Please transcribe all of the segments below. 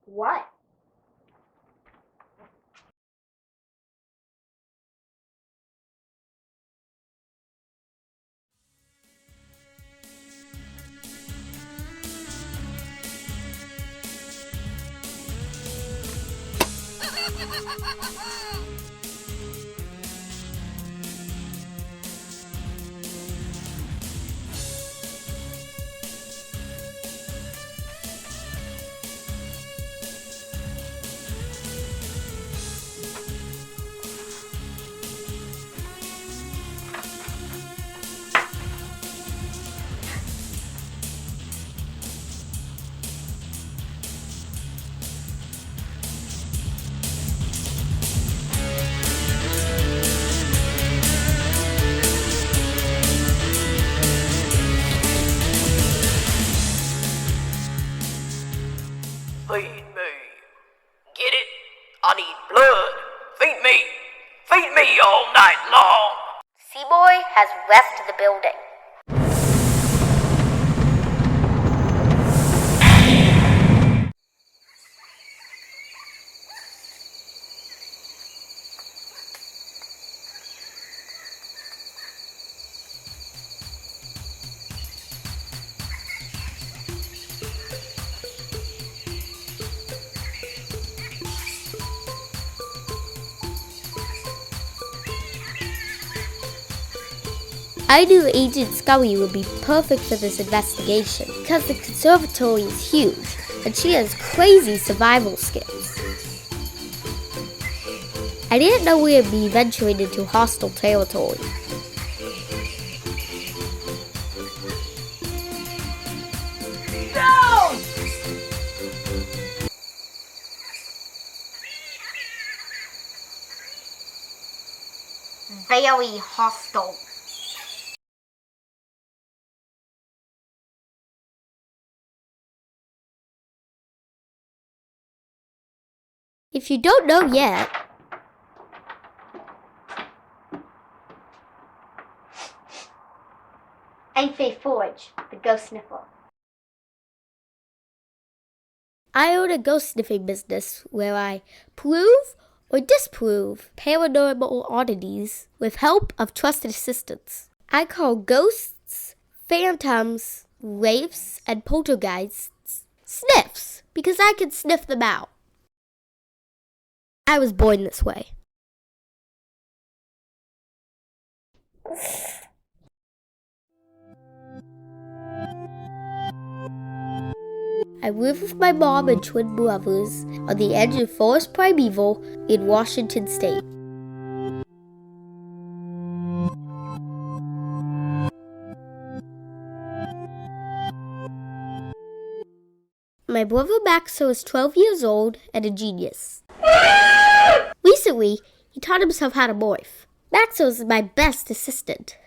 What? Feed me. Get it? I need blood. Feed me. Feed me all night long. Seaboy has left the building. I knew Agent Scully would be perfect for this investigation because the conservatory is huge and she has crazy survival skills. I didn't know we would be venturing into hostile territory. No! Very hostile. If you don't know yet, I'm Faith Forge, the Ghost Sniffer. I own a ghost sniffing business where I prove or disprove paranormal oddities with help of trusted assistants. I call ghosts, phantoms, wraiths, and poltergeists sniffs because I can sniff them out. I was born this way. I live with my mom and twin brothers on the edge of Forest Primeval in Washington State. My brother Maxo is 12 years old and a genius. Recently, he taught himself how to morph. Maxo is my best assistant.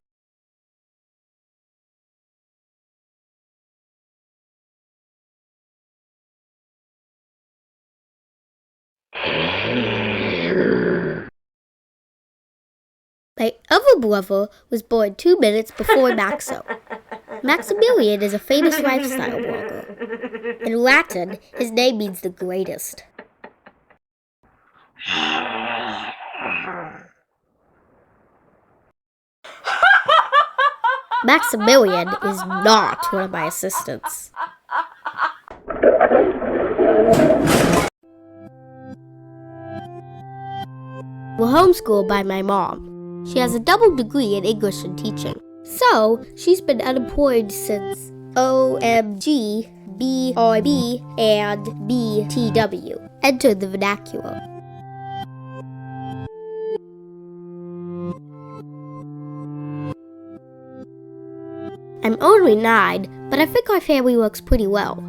My other brother was born 2 minutes before Maxo. Maximilian is a famous lifestyle blogger. In Latin, his name means the greatest. Maximilian is not one of my assistants. We're homeschooled by my mom. She has a double degree in English and teaching. So, she's been unemployed since OMG, BRB, and BTW entered the vernacular. I'm only 9, but I think our family works pretty well.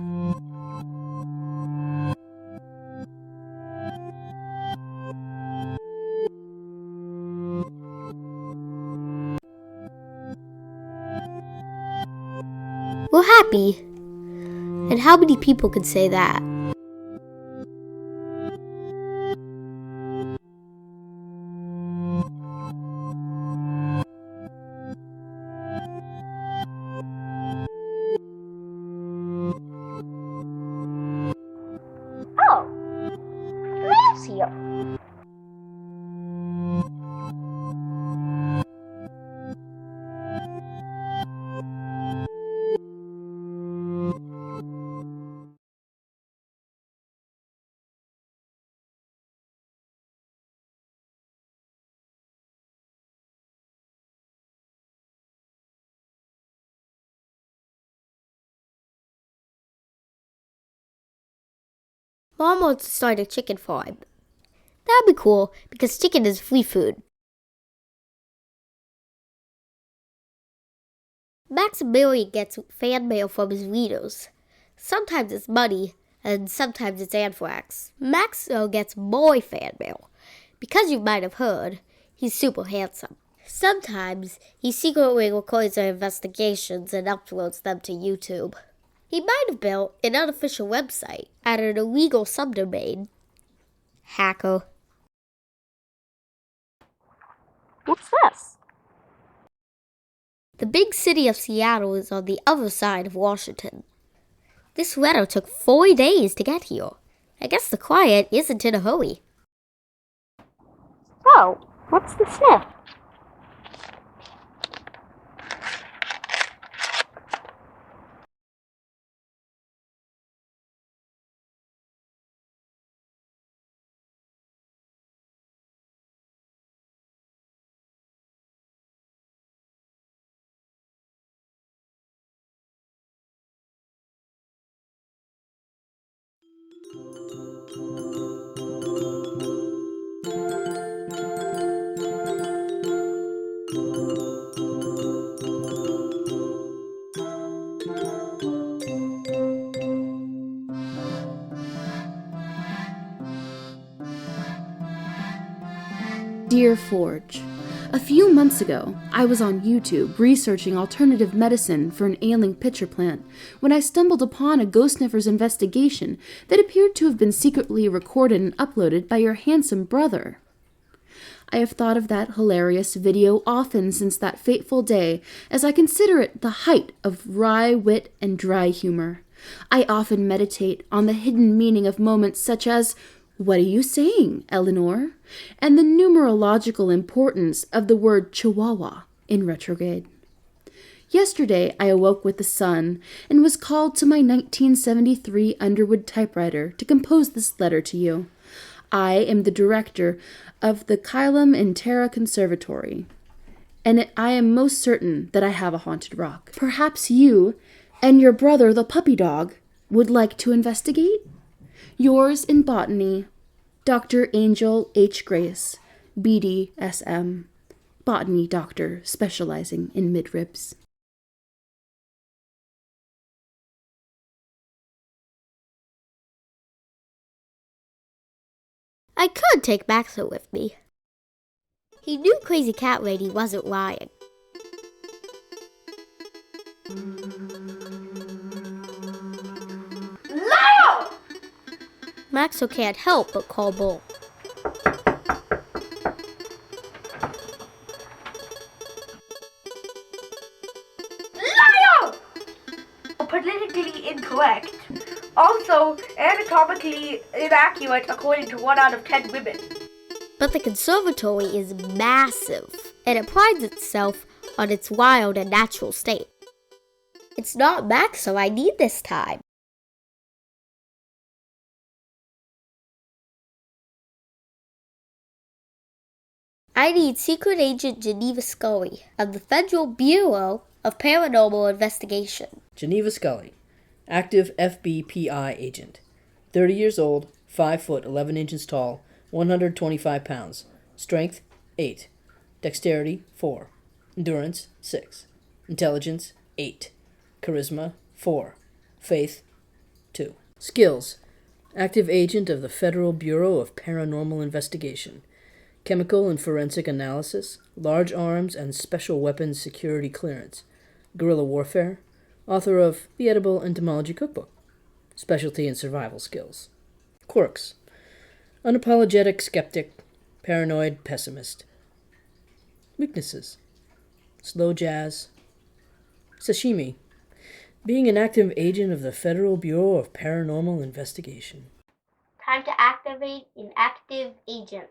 We're happy. And how many people could say that? Oh, Mom wants to start a chicken farm. That'd be cool because chicken is free food. Maximilian gets fan mail from his readers. Sometimes it's money, and sometimes it's anthrax. Maxo gets boy fan mail. Because you might have heard, he's super handsome. Sometimes he secretly records our investigations and uploads them to YouTube. He might have built an unofficial website at an illegal subdomain. Hacker. What's this? The big city of Seattle is on the other side of Washington. This letter took 4 days to get here. I guess the client isn't in a hurry. So, what's the sniff? Dear Forge, a few months ago, I was on YouTube researching alternative medicine for an ailing pitcher plant when I stumbled upon a Ghost Sniffers investigation that appeared to have been secretly recorded and uploaded by your handsome brother. I have thought of that hilarious video often since that fateful day, as I consider it the height of wry wit and dry humor. I often meditate on the hidden meaning of moments such as, "What are you saying, Eleanor?" and the numerological importance of the word Chihuahua in retrograde. Yesterday, I awoke with the sun and was called to my 1973 Underwood typewriter to compose this letter to you. I am the director of the Kylam and Terra Conservatory, and I am most certain that I have a haunted rock. Perhaps you and your brother, the puppy dog, would like to investigate? Yours in botany, Dr. Angel H. Grace, BDSM, botany doctor specializing in midribs. I could take Maxo with me. He knew Crazy Cat Lady wasn't lying. Liar! Maxo can't help but call bull. Liar! Politically incorrect. Also, anatomically inaccurate according to 1 out of 10 women. But the conservatory is massive, and it prides itself on its wild and natural state. It's not Maxo I need this time. I need Secret Agent Geneva Scully of the Federal Bureau of Paranormal Investigation. Geneva Scully, active FBPI agent, 30 years old, 5 foot 11 inches tall, 125 pounds, strength 8, dexterity 4, endurance 6, intelligence 8, charisma 4, faith 2. Skills: active agent of the Federal Bureau of Paranormal Investigation, chemical and forensic analysis, large arms and special weapons security clearance, guerrilla warfare, author of The Edible Entomology Cookbook, specialty in survival skills. Quirks: unapologetic skeptic, paranoid pessimist. Weaknesses: slow jazz, sashimi, being an active agent of the Federal Bureau of Paranormal Investigation. Time to act activate an active agent.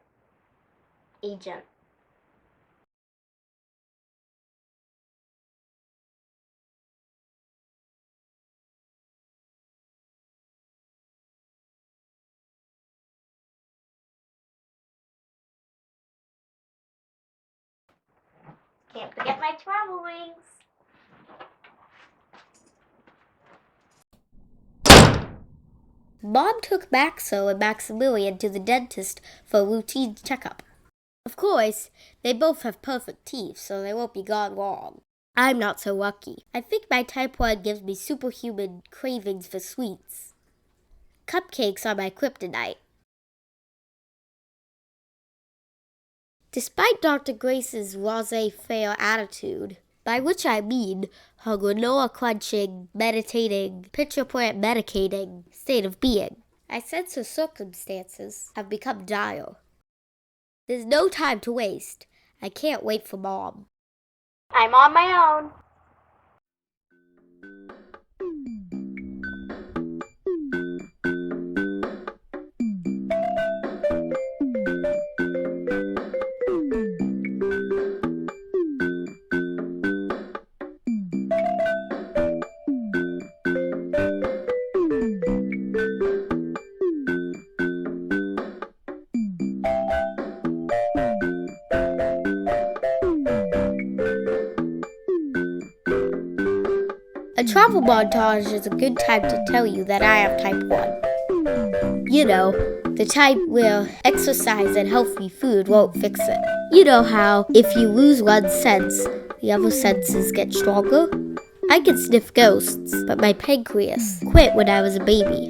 Can't forget my travel rings. Mom took Maxo and Maximilian to the dentist for a routine checkup. Of course, they both have perfect teeth, so they won't be gone long. I'm not so lucky. I think my type 1 gives me superhuman cravings for sweets. Cupcakes are my kryptonite. Despite Dr. Grace's laissez-faire attitude, by which I mean her granola-crunching, meditating, picture plant medicating state of being, I sense her circumstances have become dire. There's no time to waste. I can't wait for Mom. I'm on my own. A travel montage is a good time to tell you that I have type 1. You know, the type where exercise and healthy food won't fix it. You know how, if you lose one sense, the other senses get stronger? I can sniff ghosts, but my pancreas quit when I was a baby.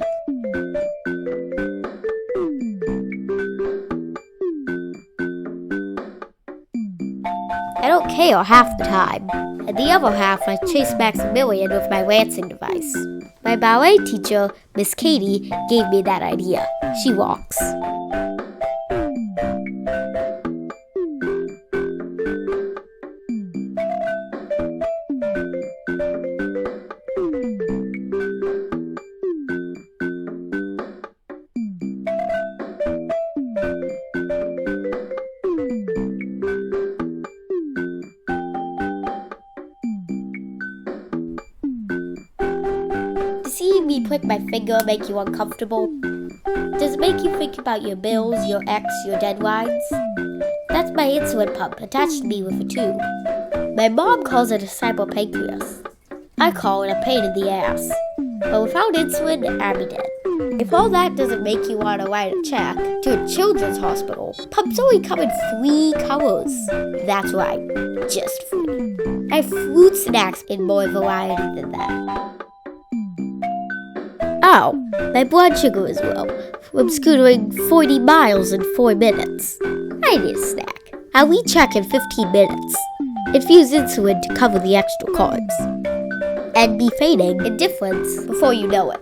I don't care half the time. And the other half, I chase Maximilian with my lancing device. My ballet teacher, Miss Katie, gave me that idea. She walks. Seeing me prick my finger make you uncomfortable? Does it make you think about your bills, your ex, your deadlines? That's my insulin pump attached to me with a tube. My mom calls it a cyberpancreas. I call it a pain in the ass. But without insulin, I'd be dead. If all that doesn't make you want to write a check to a children's hospital, pumps only come in 3 colors. That's right, just 3. I have fruit snacks in more variety than that. Oh, my blood sugar is low from scootering 40 miles in 4 minutes. I need a snack. I'll recheck in 15 minutes. Infuse insulin to cover the extra carbs. And be feigning indifference before you know it.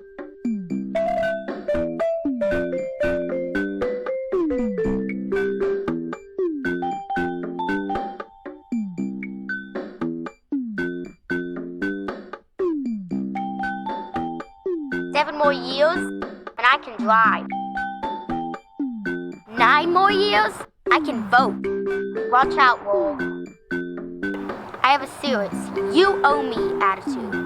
Seven more years, and I can drive. 9 more years, I can vote. Watch out, Wolf. I have a serious, you owe me attitude.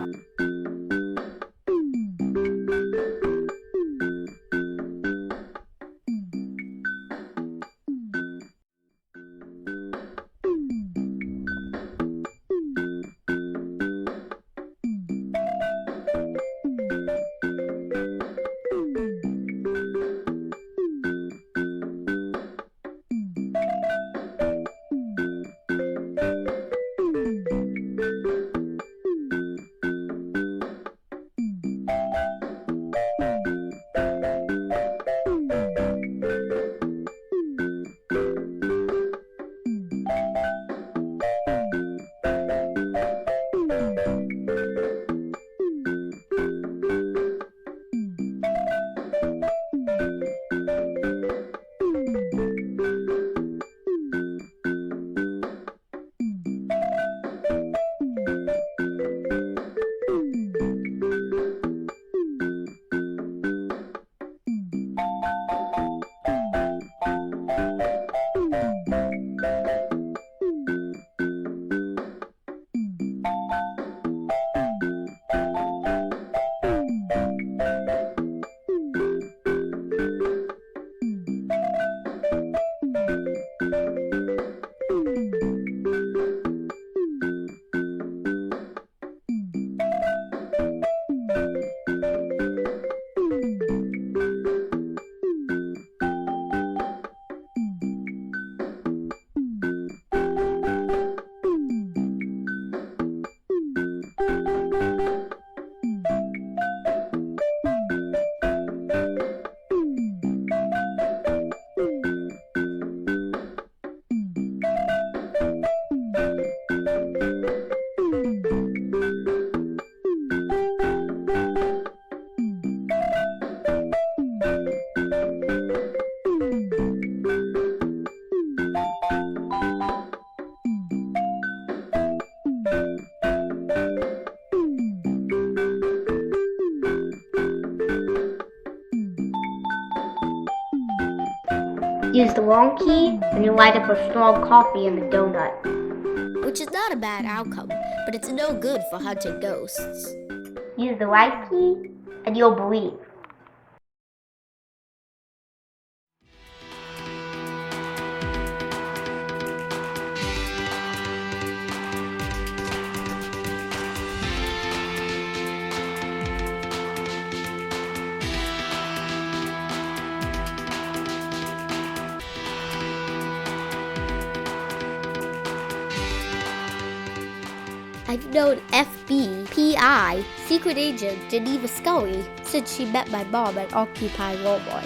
Use the wrong key, and you'll wind up with strong coffee in the donut. Which is not a bad outcome, but it's no good for hunting ghosts. Use the right key, and you'll believe. I've known FBI Secret Agent Geneva Scully since she met my mom at Occupy Wallboy.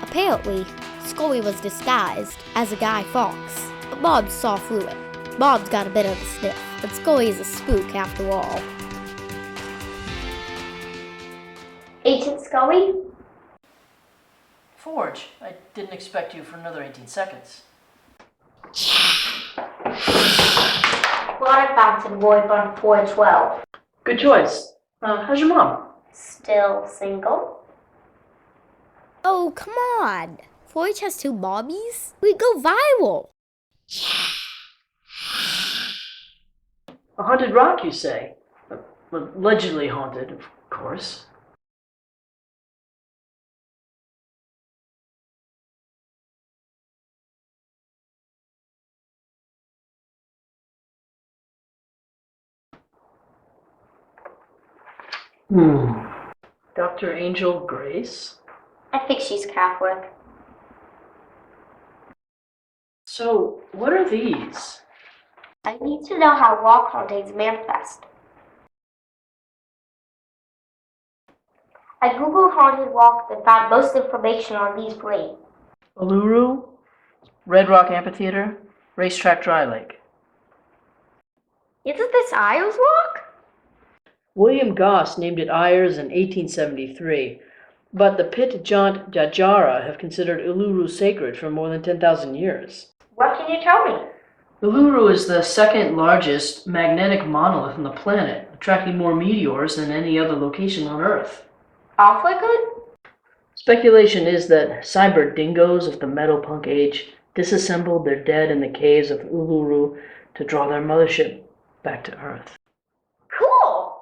Apparently, Scully was disguised as a Guy Fawkes, but Mom saw through it. Mom's got a bit of a sniff, but Scully is a spook after all. Agent Scully? Forge, I didn't expect you for another 18 seconds. Water fountain void on 412. Good choice. How's your mom? Still single? Oh, come on! Forge has 2 mommies? We'd go viral! A haunted rock, you say? Allegedly haunted, of course. Dr. Angel Grace? I think she's Catholic. So, what are these? I need to know how rock hauntings manifest. I googled haunted rock and found most information on these 3. Uluru, Red Rock Amphitheater, Racetrack Dry Lake. Isn't this Isles Rock? William Goss named it Ayers in 1873, but the Pit Jaunt Jajara have considered Uluru sacred for more than 10,000 years. What can you tell me? Uluru is the second largest magnetic monolith on the planet, attracting more meteors than any other location on Earth. Awfully good? Speculation is that cyber dingoes of the metal punk age disassembled their dead in the caves of Uluru to draw their mothership back to Earth. Cool!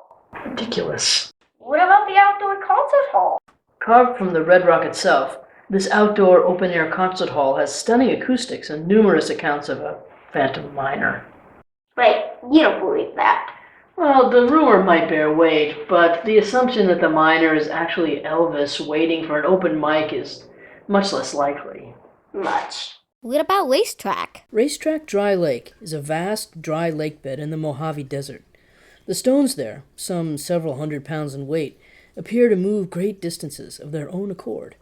Ridiculous. What about the outdoor concert hall? Carved from the Red Rock itself, this outdoor open-air concert hall has stunning acoustics and numerous accounts of a phantom miner. Wait, you don't believe that. Well, the rumor might bear weight, but the assumption that the miner is actually Elvis waiting for an open mic is much less likely. Much. What about Racetrack? Racetrack Dry Lake is a vast dry lake bed in the Mojave Desert. The stones there, some several hundred pounds in weight, appear to move great distances of their own accord,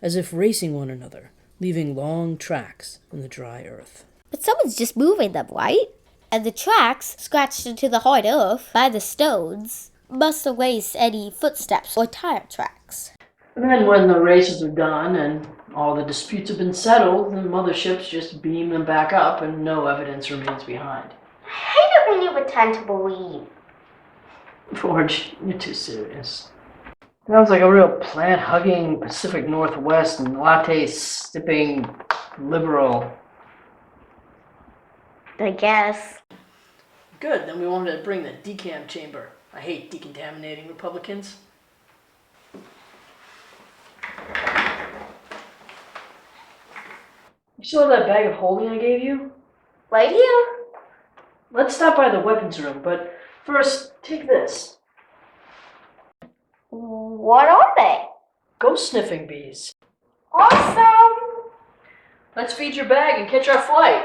as if racing one another, leaving long tracks in the dry earth. But someone's just moving them, right? And the tracks, scratched into the hard earth by the stones, must erase any footsteps or tire tracks. And then when the races are done and all the disputes have been settled, the motherships just beam them back up and no evidence remains behind. I hate it when you pretend to believe. Forge, you're too serious. Sounds like a real plant-hugging Pacific Northwest and latte-sipping liberal. I guess. Good, then we wanted to bring the decam chamber. I hate decontaminating Republicans. You still have that bag of holding I gave you? Right here. Let's stop by the weapons room, but first, take this. What are they? Ghost sniffing bees. Awesome! Let's feed your bag and catch our flight.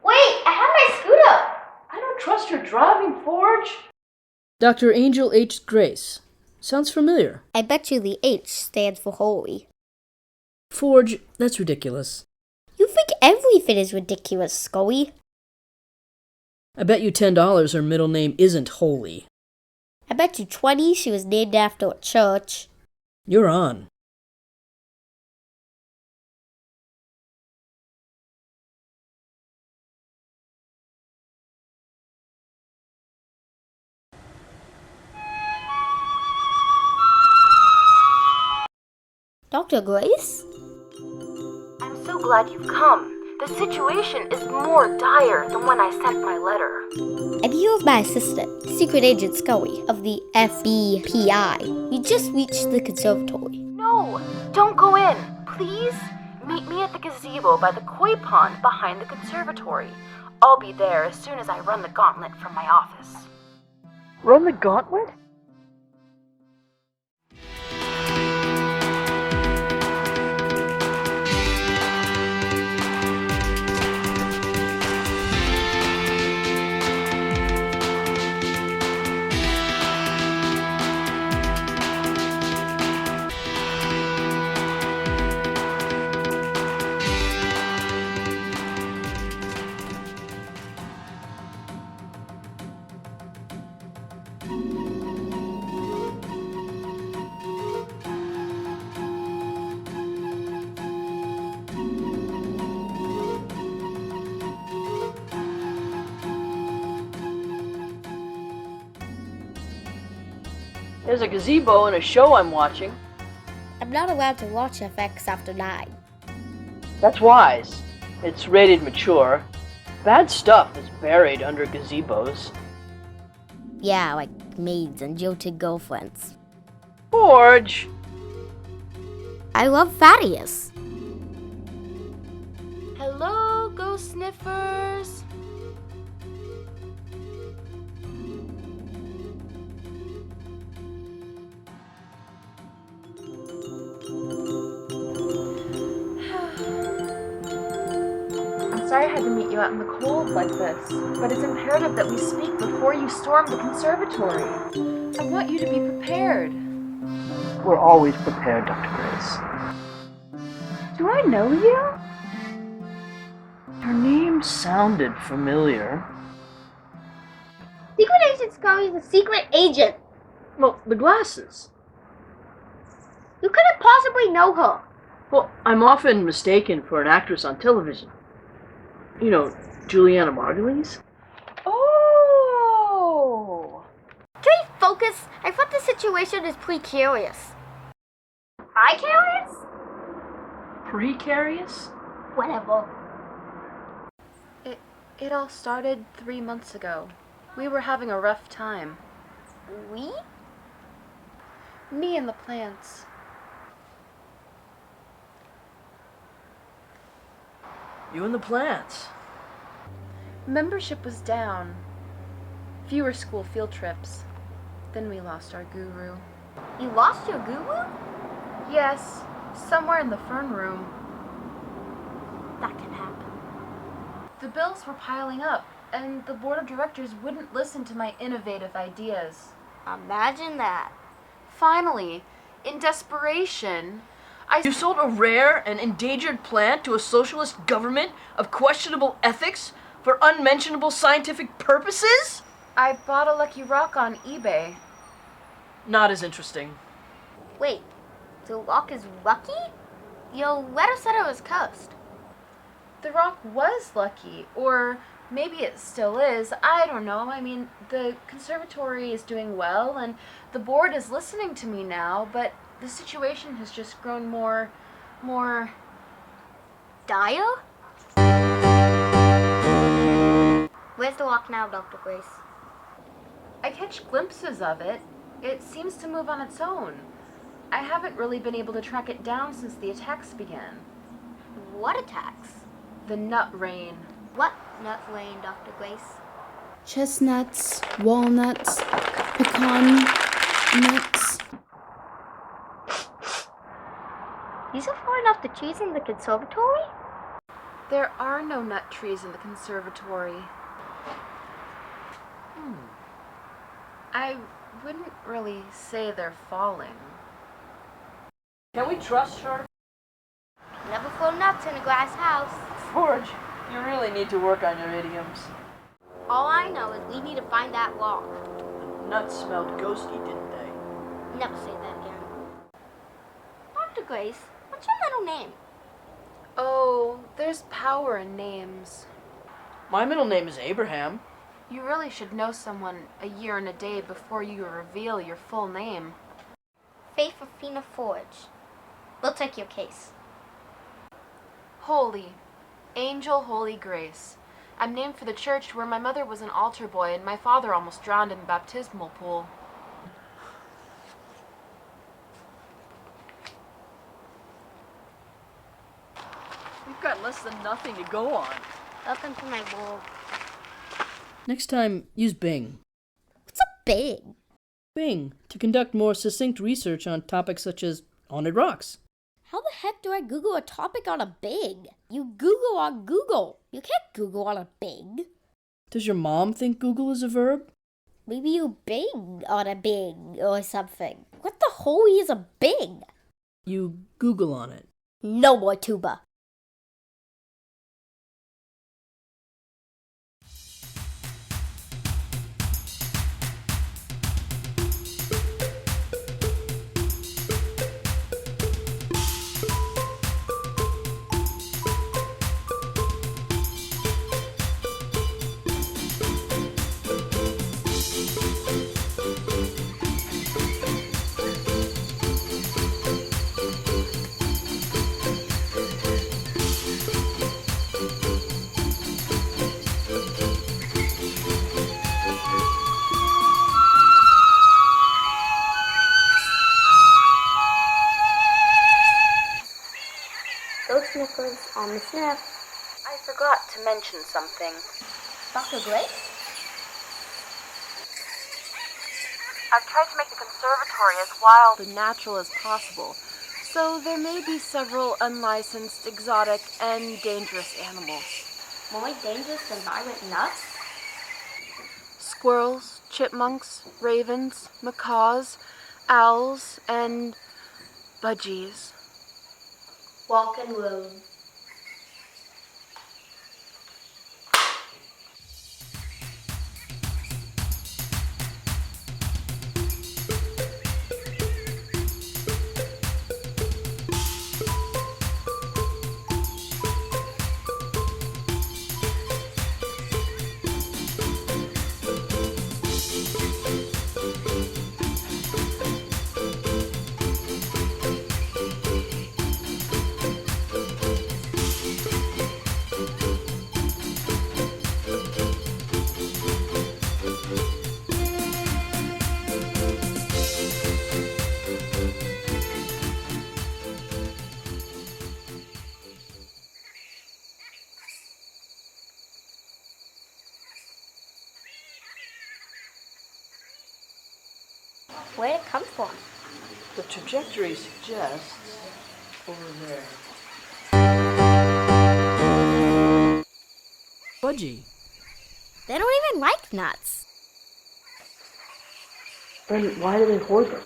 Wait, I have my scooter. I don't trust your driving, Forge. Dr. Angel H. Grace. Sounds familiar. I bet you the H stands for holy. Forge, that's ridiculous. You think everything is ridiculous, Scully. I bet you $10 her middle name isn't Holy. I bet you 20 she was named after a church. You're on. Dr. Grace? I'm so glad you've come. The situation is more dire than when I sent my letter. I'm here with my assistant, Secret Agent Scully of the FBPI. We just reached the conservatory. No, don't go in. Please meet me at the gazebo by the koi pond behind the conservatory. I'll be there as soon as I run the gauntlet from my office. Run the gauntlet? There's a gazebo and a show I'm watching. I'm not allowed to watch FX after 9. That's wise. It's rated mature. Bad stuff is buried under gazebos. Yeah, like maids and jilted girlfriends. Forge! I love Thaddeus. Hello, Ghost Sniffers. I'm sorry I had to meet you out in the cold like this, but it's imperative that we speak before you storm the conservatory. I want you to be prepared. We're always prepared, Dr. Grace. Do I know you? Your name sounded familiar. Secret Agent Scully is a secret agent. Well, the glasses. You couldn't possibly know her. Well, I'm often mistaken for an actress on television. You know, Juliana Margulies? Oh! Can you focus? I thought the situation is precarious. Precarious? Precarious? Whatever. It all started 3 months ago. We were having a rough time. We? Me and the plants. You and the plants. Membership was down. Fewer school field trips. Then we lost our guru. You lost your guru? Yes, somewhere in the fern room. That can happen. The bills were piling up, and the board of directors wouldn't listen to my innovative ideas. Imagine that. Finally, in desperation, You sold a rare and endangered plant to a socialist government of questionable ethics for unmentionable scientific purposes? I bought a lucky rock on eBay. Not as interesting. Wait, the rock is lucky? Your letter said it was cursed. The rock was lucky, or maybe it still is. I don't know. I mean, the conservatory is doing well, and the board is listening to me now, but the situation has just grown more... Dire? Where's the rock now, Dr. Grace? I catch glimpses of it. It seems to move on its own. I haven't really been able to track it down since the attacks began. What attacks? The nut rain. What nut rain, Dr. Grace? Chestnuts, walnuts, pecan nuts. These are far enough to trees in the conservatory? There are no nut trees in the conservatory. I wouldn't really say they're falling. Can we trust her? Never throw nuts in a glass house. Forge, you really need to work on your idioms. All I know is we need to find that rock. Nuts smelled ghosty, didn't they? Never say that again. Dr. Grace, what's your middle name? Oh, there's power in names. My middle name is Abraham. You really should know someone a year and a day before you reveal your full name. Faith Athena Forge. We'll take your case. Holy, Angel Holy Grace. I'm named for the church where my mother was an altar boy and my father almost drowned in the baptismal pool. We've got less than nothing to go on. Welcome to my world. Next time, use Bing. What's a Bing? Bing to conduct more succinct research on topics such as haunted rocks. How the heck do I Google a topic on a Bing? You Google on Google. You can't Google on a Bing. Does your mom think Google is a verb? Maybe you Bing on a Bing or something. What the holy is a Bing? You Google on it. No more tuba. Ghost Sniffers on the sniff. I forgot to mention something. Dr. Grace? I've tried to make the conservatory as wild And natural as possible, so there may be several unlicensed, exotic, and dangerous animals. More dangerous than violent nuts? Squirrels, chipmunks, ravens, macaws, owls, and budgies. Walk and road. Where'd it come from? The trajectory suggests over there. Budgie. They don't even like nuts. Then why do they hoard them?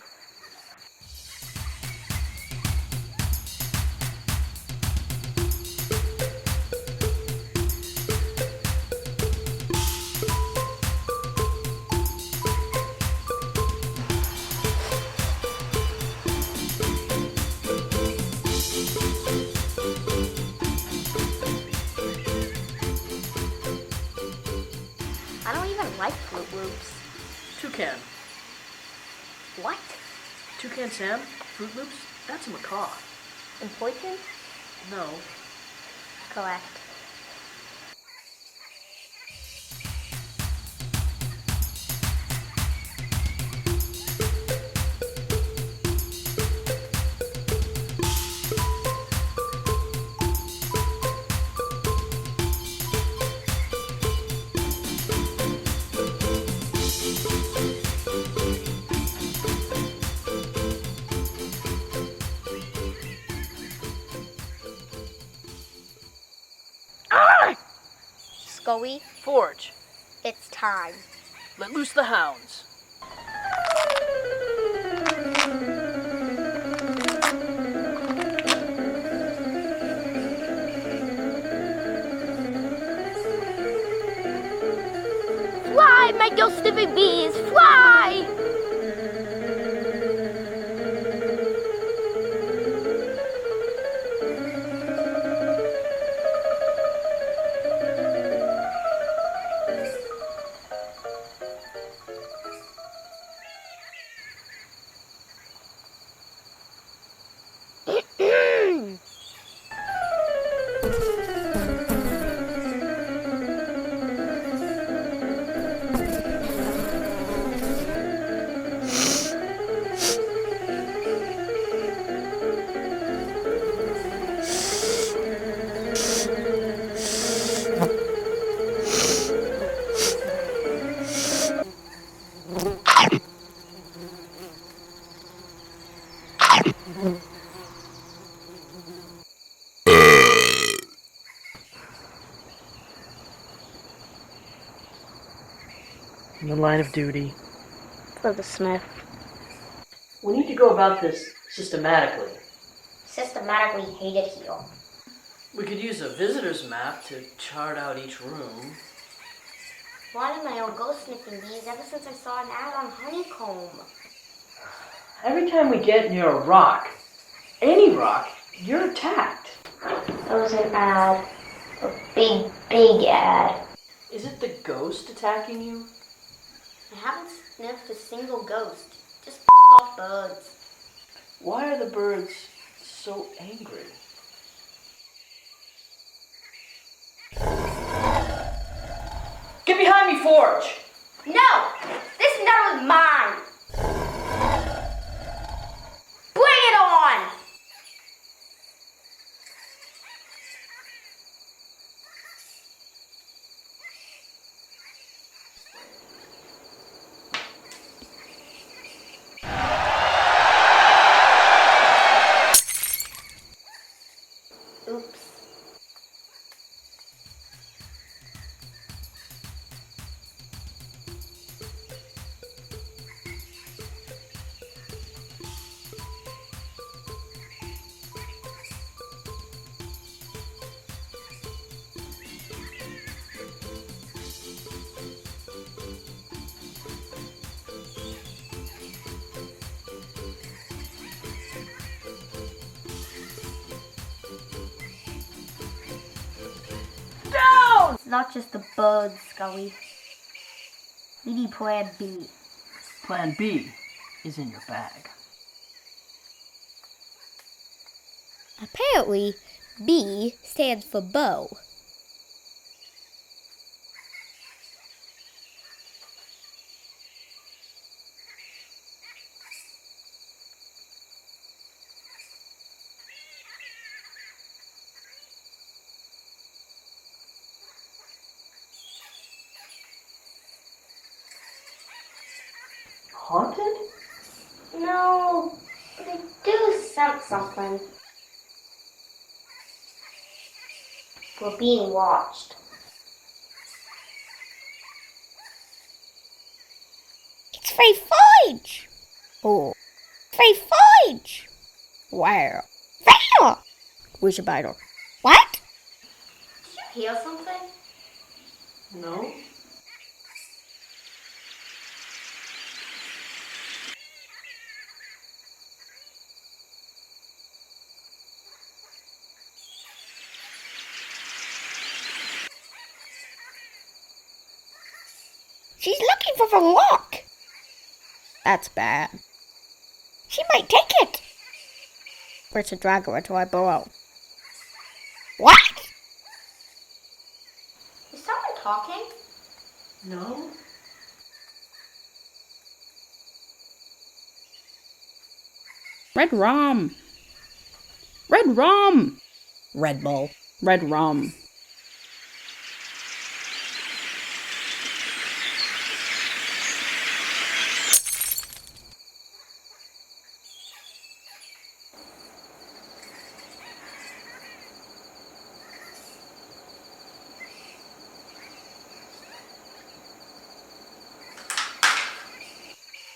I don't even like Fruit Loops. Toucan. What? Toucan Sam? Fruit Loops? That's a macaw. Important? No. Correct. Scully, Forge. it's time. Let loose the hounds. Fly, my ghost sniffing bees, fly! in the line of duty. For the Smith. We need to go about this systematically. Systematically hated here. We could use a visitor's map to chart out each room. Wanted my own ghost sniffing bees ever since I saw an ad on honeycomb. Every time we get near a rock, any rock, you're attacked. That was an ad. A big, big ad. Is it the ghost attacking you? I haven't sniffed a single ghost. Just off birds. Why are the birds so angry? Get behind me, Forge! No! This nut was mine! Bring it on! Oops. It's not just the birds, Scully. We need plan B. Plan B is in your bag. Apparently, B stands for bow. Haunted? No, but I do sense something. We're being watched. It's Free Forge! Oh, Free Forge! Where? There! Where's your bridle? What? Did you hear something? No. She's looking for the lock. That's bad. She might take it. We're to drag her into our burrow. What? Is someone talking? No? Red rum. Red rum. Red Bull. Red rum.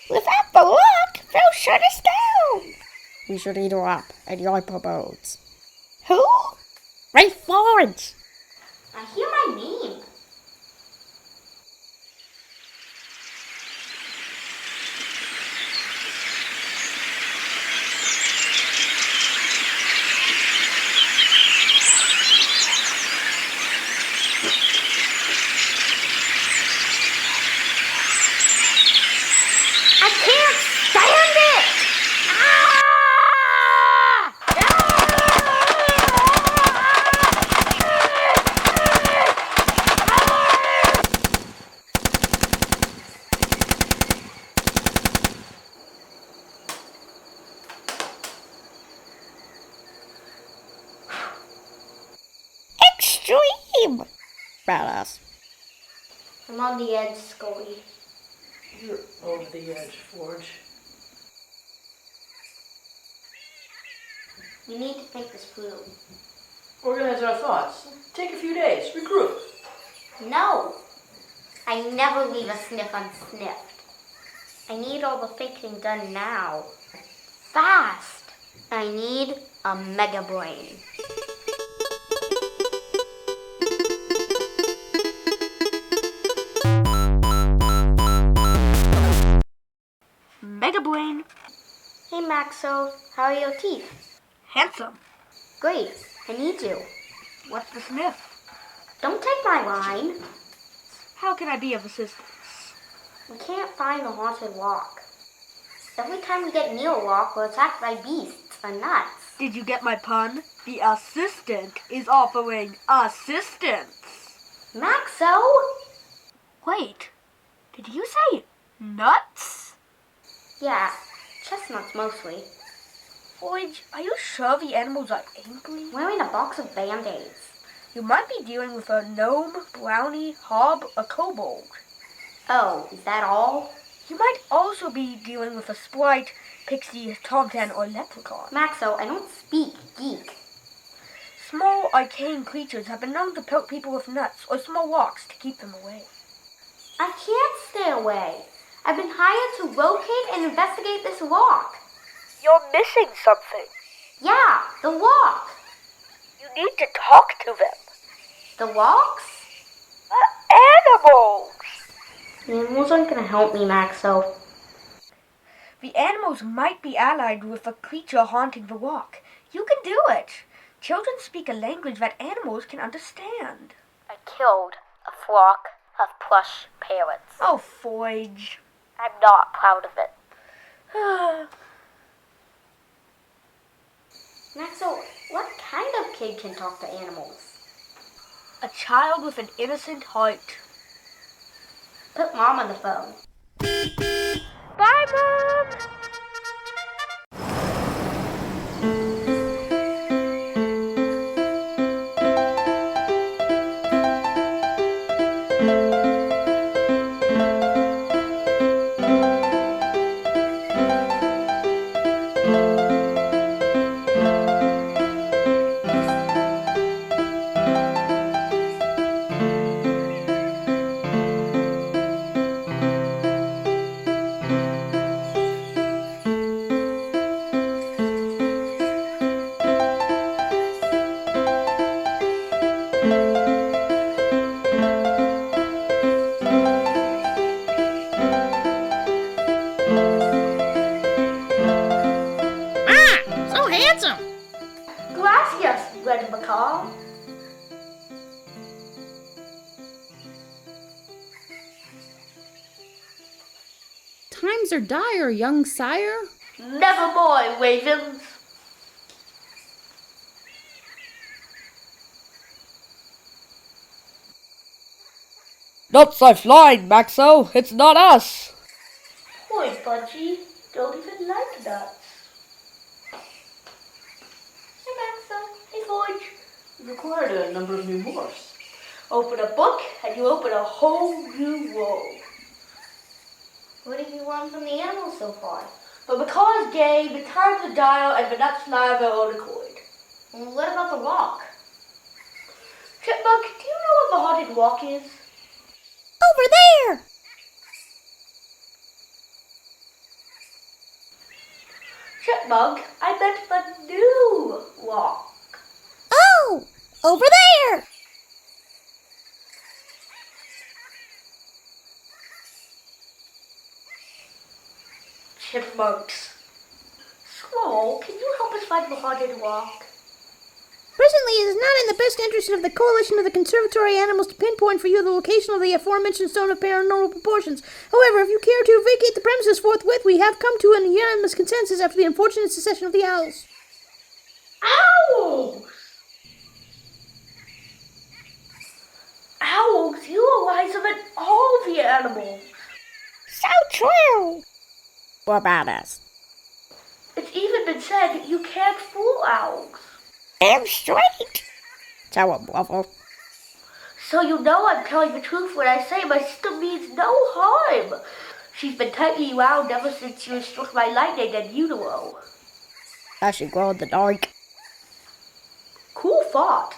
Without the lock, they'll shut us down. We should eat her up and yoip her bones. Who? Ray Forge. I hear my name. I can't stand it! Ah! Extreme. Badass. I'm on the edge, Scully. You're over the edge, Forge. We need to think this through. Organize our thoughts. Take a few days. Regroup. No! I never leave a sniff unsniffed. I need all the thinking done now. Fast! I need a mega brain. Mega brain. Hey Maxo, how are your teeth? Handsome. Great, I need you. What's the sniff? Don't take my line. How can I be of assistance? We can't find the haunted walk. Every time we get near a walk, we're attacked by beasts or nuts. Did you get my pun? The assistant is offering assistance. Maxo! Wait, did you say nuts? Yeah, chestnuts mostly. Forge, are you sure the animals are angry? We're in a box of Band-Aids. You might be dealing with a gnome, brownie, hob, or kobold. Oh, is that all? You might also be dealing with a sprite, pixie, tomten, or leprechaun. Maxo, I don't speak geek. Small, arcane creatures have been known to poke people with nuts or small rocks to keep them away. I can't stay away. I've been hired to locate and investigate this walk. You're missing something. Yeah, the walk. You need to talk to them. The walks? Animals! The animals aren't gonna help me, Maxo. The animals might be allied with a creature haunting the walk. You can do it. Children speak a language that animals can understand. I killed a flock of plush parrots. Oh, Forge. I'm not proud of it. Maxo, what kind of kid can talk to animals? A child with an innocent heart. Put Mom on the phone. Bye, Mom! Gracias, Red Macaw. Times are dire, young sire. Nevermore, ravens. Nuts are flying, Maxo. It's not us. Boy, Budgie, don't even like nuts. Hey, Maxo. Hey, Forge. You acquired a number of new morphs. Open a book, and you open a whole new world. What have you learned from the animals so far? But because gay, the times are dire, and the nuts lie of their own accord. And what about the walk? Chipmunk, do you know what the haunted walk is? Over there! Chipmunk, I meant the new walk. Oh! Over there! Chipmunks. Squirrel, can you help us find the haunted walk? Presently, it is not in the best interest of the Coalition of the Conservatory Animals to pinpoint for you the location of the aforementioned stone of paranormal proportions. However, if you care to vacate the premises forthwith, we have come to an unanimous consensus after the unfortunate secession of the owls. Owls! Owls, you are wiser than all the animals. So true! What about us? It's even been said that you can't fool owls. Damn straight! So a bluffle. So you know I'm telling the truth when I say my sister means no harm. She's been tightly wound ever since she was struck by lightning in utero. I should glow in the dark. Cool thought.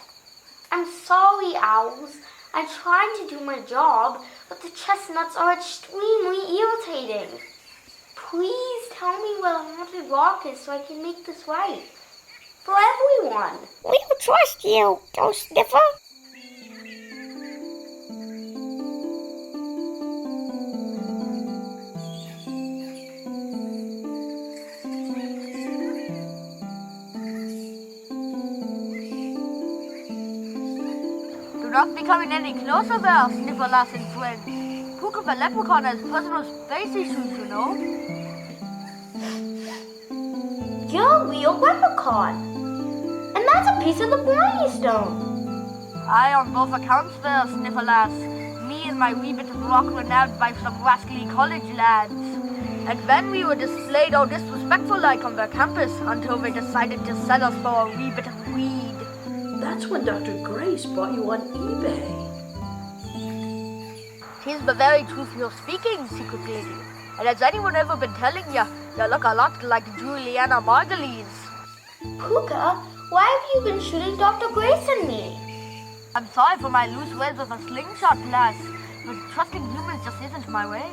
I'm sorry, owls. I'm trying to do my job, but the chestnuts are extremely irritating. Please tell me where the haunted rock is so I can make this right. For everyone. We'll trust you, Ghost Sniffer. Do not be coming any closer there, Sniffer lass and friend. Puka the leprechaun has personal space issues, you know. You're a real leprechaun. And that's a piece of the Briny Stone. I on both accounts there, Sniffer lass. Me and my wee bit of rock were nabbed by some rascally college lads. And then we were displayed all disrespectful like on their campus until they decided to sell us for a wee bit of weed. That's when Dr. Grace bought you on eBay. 'Tis the very truth you're speaking, secret lady. And has anyone ever been telling you, you look a lot like Juliana Margulies? Puka, why have you been shooting Dr. Grace and me? I'm sorry for my loose ways with a slingshot, lass, but trusting humans just isn't my way.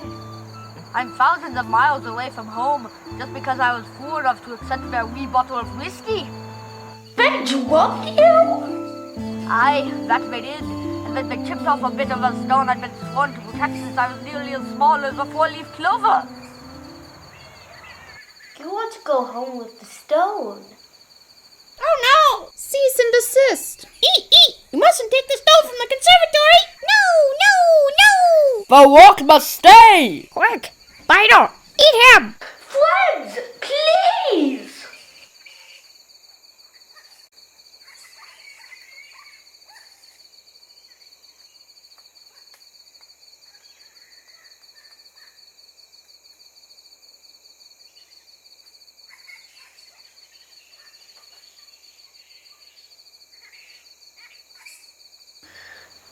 I'm thousands of miles away from home just because I was fool enough to accept their wee bottle of whiskey. They drugged you? Aye, that they did. And then they chipped off a bit of a stone I'd been sworn to protect since I was nearly as small as a four-leaf clover. You want to go home with the stone. Oh no! Cease and desist! Eat! You mustn't take the stone from the conservatory! No! The rock must stay! Quick! Spider! Eat him! Friends, please!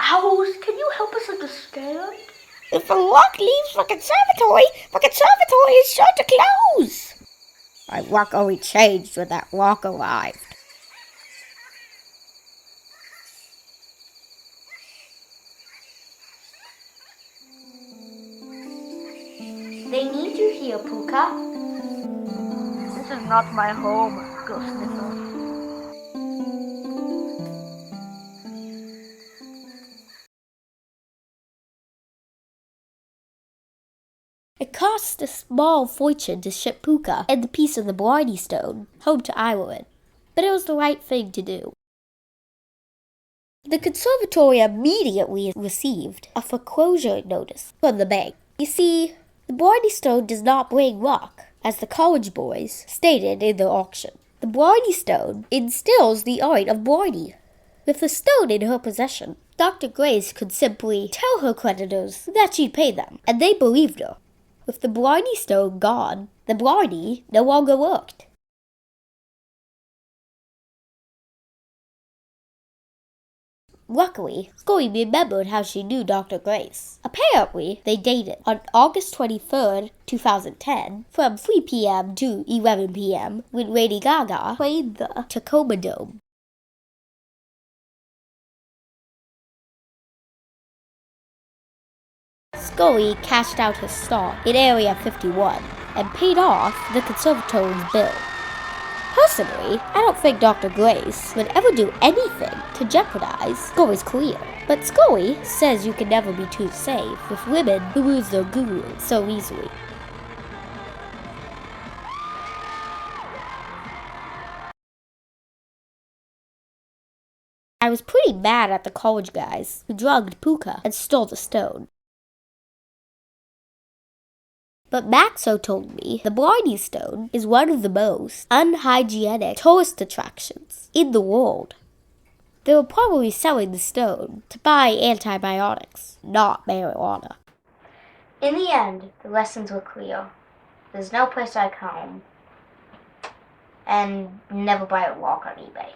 Owls, can you help us understand? If the rock leaves the conservatory is sure to close. My rock only changed when that rock arrived. They need you here, Puka. This is not my home, Ghost Sniffers. It cost a small fortune to ship Puka and the piece of the Briny Stone home to Ireland, but it was the right thing to do. The conservatory immediately received a foreclosure notice from the bank. You see, the Briny Stone does not bring luck, as the college boys stated in their auction. The Briny Stone instills the art of Briny. With the stone in her possession, Dr. Grace could simply tell her creditors that she'd pay them, and they believed her. With the Briny Stone gone, the Briny no longer worked. Luckily, Scully remembered how she knew Dr. Grace. Apparently, they dated on August 23rd, 2010, from 3 p.m. to 11 p.m. when Lady Gaga played the Tacoma Dome. Scully cashed out her stock in Area 51 and paid off the conservatory's bill. Personally, I don't think Dr. Grace would ever do anything to jeopardize Scully's career. But Scully says you can never be too safe with women who lose their guru so easily. I was pretty mad at the college guys who drugged Puka and stole the stone. But Maxo told me the Briny Stone is one of the most unhygienic tourist attractions in the world. They were probably selling the stone to buy antibiotics, not marijuana. In the end, the lessons were clear. There's no place like home. And never buy a rock on eBay.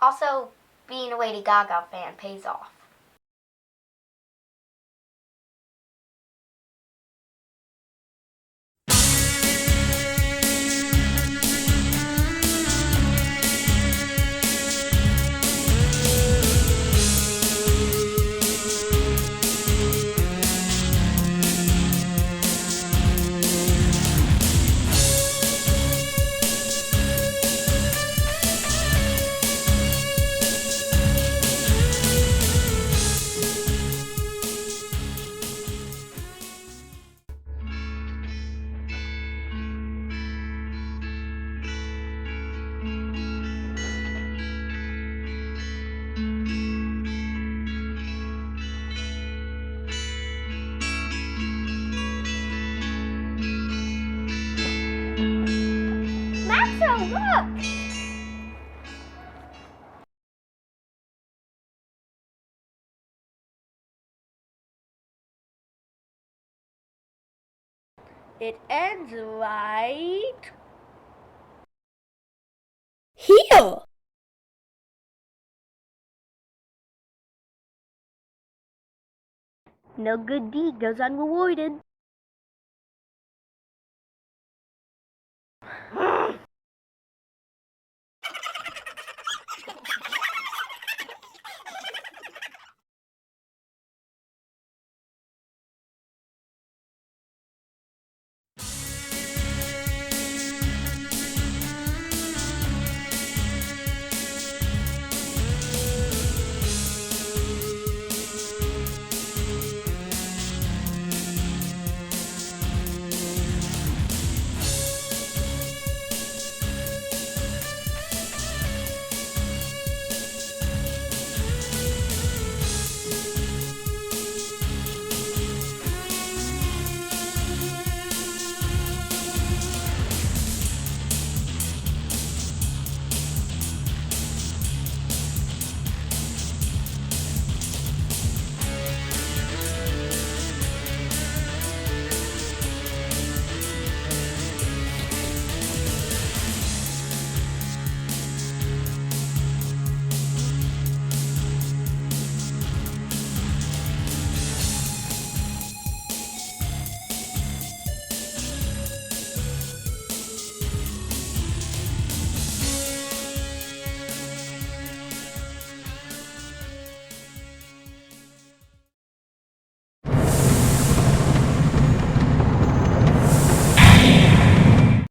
Also, being a Lady Gaga fan pays off. look! It ends right here. No good deed goes unrewarded.